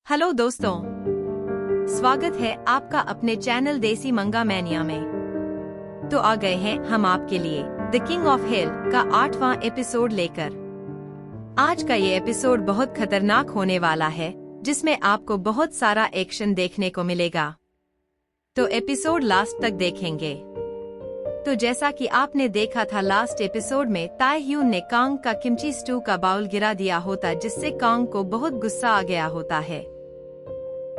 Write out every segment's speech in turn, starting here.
Hello दोस्तों, स्वागत है आपका अपने चैनल देसी मंगा मैनिया में। तो आ गए हैं हम आपके लिए द किंग ऑफ हिल का 8वां एपिसोड लेकर। आज का ये एपिसोड बहुत खतरनाक होने वाला है, जिसमें आपको बहुत सारा एक्शन देखने को मिलेगा। तो एपिसोड लास्ट तक देखेंगे। तो जैसा कि आपने देखा था लास्ट एपिसोड में, ताई ह्यून ने कांग का किमची स्टू का बाउल गिरा दिया होता, जिससे कांग को बहुत गुस्सा आ गया होता है।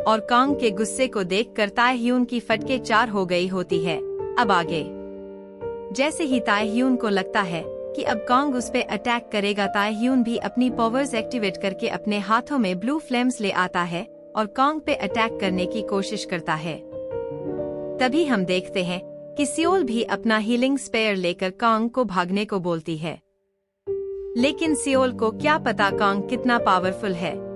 और कांग के गुस्से को देखकर ताई ह्यून की फटके चार हो गई होती है। अब आगे जैसे ही ताई ह्यून को लगता है कि अब कांग उस पे अटैक करेगा, ताई ह्यून भी अपनी पावर्स एक्टिवेट करके अपने हाथों में ब्लू फ्लेम्स ले आता है और कांग पे अटैक करने की कोशिश करता है। तभी हम देखते हैं कि सियोल भी अपना हीलिंग स्पेयर लेकर कांग को भागने को बोलती है। लेकिन सियोल को क्या पता कांग कितना पावरफुल है।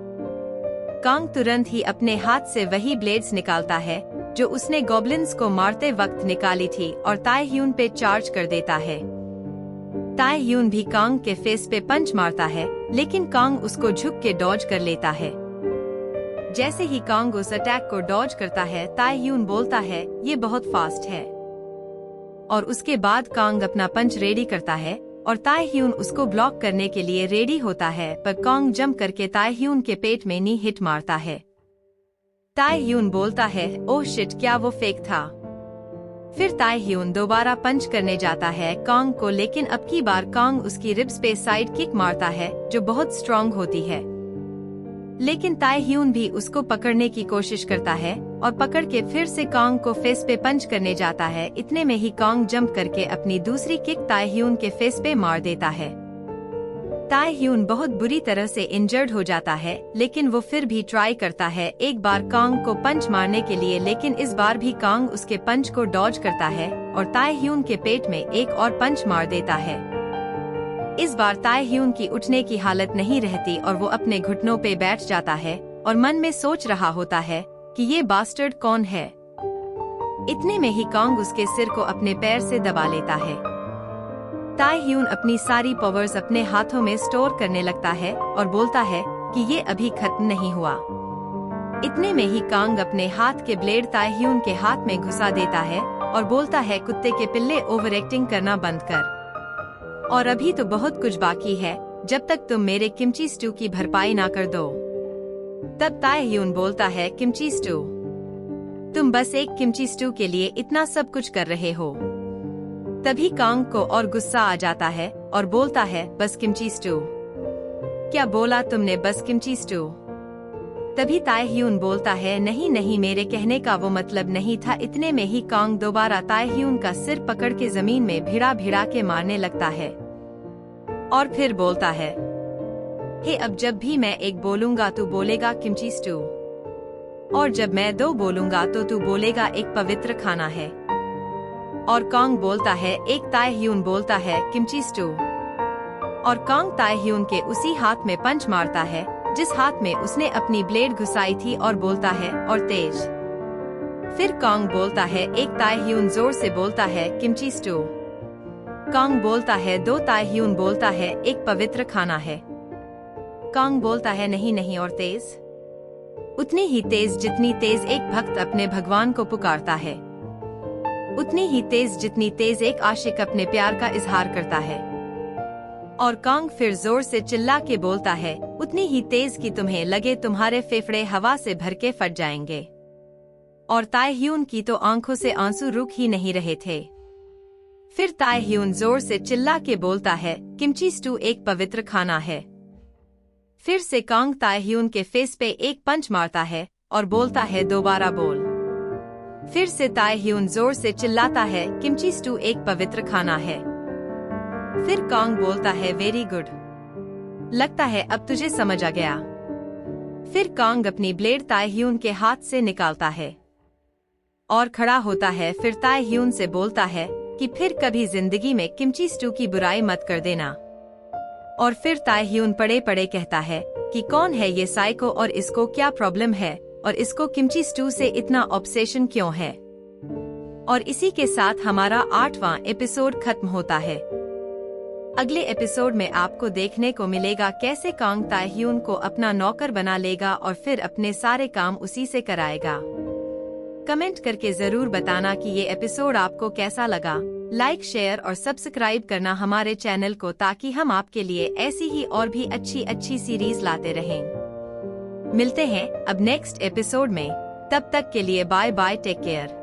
कांग तुरंत ही अपने हाथ से वही ब्लेड्स निकालता है जो उसने गॉब्लिन्स को मारते वक्त निकाली थी और ताई ह्यून पे चार्ज कर देता है। ताई ह्यून भी कांग के फेस पे पंच मारता है, लेकिन कांग उसको झुक के डॉज कर लेता है। जैसे ही कांग उस अटैक को डॉज करता है, ताई ह्यून बोलता है ये बहुत फास्ट है। और उसके बाद कांग अपना पंच रेडी करता है और ताई ह्यून उसको ब्लॉक करने के लिए रेडी होता है, पर कांग जंप करके ताई ह्यून के पेट में नी हिट मारता है। ताई ह्यून बोलता है ओह शिट, क्या वो फेक था। फिर ताई ह्यून दोबारा पंच करने जाता है कांग को, लेकिन अब की बार कांग उसकी रिब्स पे साइड किक मारता है जो बहुत स्ट्रॉन्ग होती है। लेकिन ताई ह्यून भी उसको पकड़ने की कोशिश करता है और पकड़ के फिर से कांग को फेस पे पंच करने जाता है। इतने में ही कांग जंप करके अपनी दूसरी किक ताई ह्यून के फेस पे मार देता है। ताई ह्यून बहुत बुरी तरह से इंजर्ड हो जाता है, लेकिन वो फिर भी ट्राई करता है एक बार कांग को पंच मारने के लिए, लेकिन इस बार भी कांग उसके पंच को डॉज करता है और ताई ह्यून के पेट में एक और पंच मार देता है। इस बार ताई ह्यून की उठने की हालत नहीं रहती और वो अपने घुटनों पे बैठ जाता है और मन में सोच रहा होता है कि ये बास्टर्ड कौन है। इतने में ही कांग उसके सिर को अपने पैर से दबा लेता है। ताई ह्यून अपनी सारी पावर्स अपने हाथों में स्टोर करने लगता है और बोलता है कि ये अभी खत्म नहीं हुआ। इतने में ही कांग अपने हाथ के ब्लेड ताई ह्यून के हाथ में घुसा देता है और बोलता है कुत्ते के पिल्ले, ओवर एक्टिंग करना बंद कर, और अभी तो बहुत कुछ बाकी है जब तक तुम मेरे किमची स्टू की भरपाई ना कर दो। तब ताई ह्यून बोलता है किमची स्टू, तुम बस एक किमची स्टू के लिए इतना सब कुछ कर रहे हो। तभी कांग को और गुस्सा आ जाता है और बोलता है बस किमची स्टू। क्या बोला तुमने, बस किमची स्टू? तभी ताई ह्यून बोलता है नहीं नहीं, मेरे कहने का वो मतलब नहीं था। इतने में ही कांग दोबारा ताई ह्यून का सिर पकड़ के जमीन में भिड़ा भिड़ा के मारने लगता है और फिर बोलता है हे अब जब भी मैं एक बोलूंगा तू बोलेगा किमची स्टू, और जब मैं दो बोलूंगा तो तू बोलेगा एक पवित्र खाना है। और कांग बोलता है एक, ताई ह्यून बोलता है किमची स्टू, और कांग ताई ह्यून के उसी हाथ में पंच मारता है जिस हाथ में उसने अपनी ब्लेड घुसाई थी और बोलता है और तेज। फिर कांग बोलता है एक, ताई ह्यून जोर से बोलता है किमची स्टू। कांग बोलता है दो, ताई ह्यून बोलता है एक पवित्र खाना है। कांग बोलता है नहीं नहीं, और तेज, उतनी ही तेज जितनी तेज एक भक्त अपने भगवान को पुकारता है, उतनी ही तेज जितनी तेज एक आशिक अपने प्यार का इजहार करता है। और कांग फिर जोर से चिल्ला के बोलता है उतनी ही तेज कि तुम्हें लगे तुम्हारे फेफड़े हवा से भर के फट जाएंगे। और ताई ह्यून की तो आंखों से आंसू रुक ही नहीं रहे थे। फिर ताई ह्यून जोर से चिल्ला के बोलता है किमची स्टू एक पवित्र खाना है। फिर से कांग ताई ह्यून के फेस पे एक पंच मारता है और बोलता है दोबारा बोल। फिर से ताई ह्यून जोर से चिल्लाता है किमची स्टू एक पवित्र खाना है। फिर कांग बोलता है वेरी गुड, लगता है अब तुझे समझ आ गया। फिर कांग अपनी ब्लेड ताई ह्यून के हाथ से निकालता है और खड़ा होता है। फिर ताई ह्यून से बोलता है कि फिर कभी जिंदगी में किमची स्टू की बुराई मत कर देना। और फिर ताई ह्यून पड़े पड़े कहता है कि कौन है ये साइको और इसको क्या प्रॉब्लम है और इसको किमची स्टू से इतना ऑब्सेशन क्यों है। और इसी के साथ हमारा 8वां एपिसोड खत्म होता है। अगले एपिसोड में आपको देखने को मिलेगा कैसे कांग ताह्यून को अपना नौकर बना लेगा और फिर अपने सारे काम उसी से कराएगा। कमेंट करके जरूर बताना कि ये एपिसोड आपको कैसा लगा। लाइक, शेयर और सब्सक्राइब करना हमारे चैनल को, ताकि हम आपके लिए ऐसी ही और भी अच्छी सीरीज लाते रहें। मिलते हैं अब नेक्स्ट एपिसोड में, तब तक के लिए बाय बाय, टेक केयर।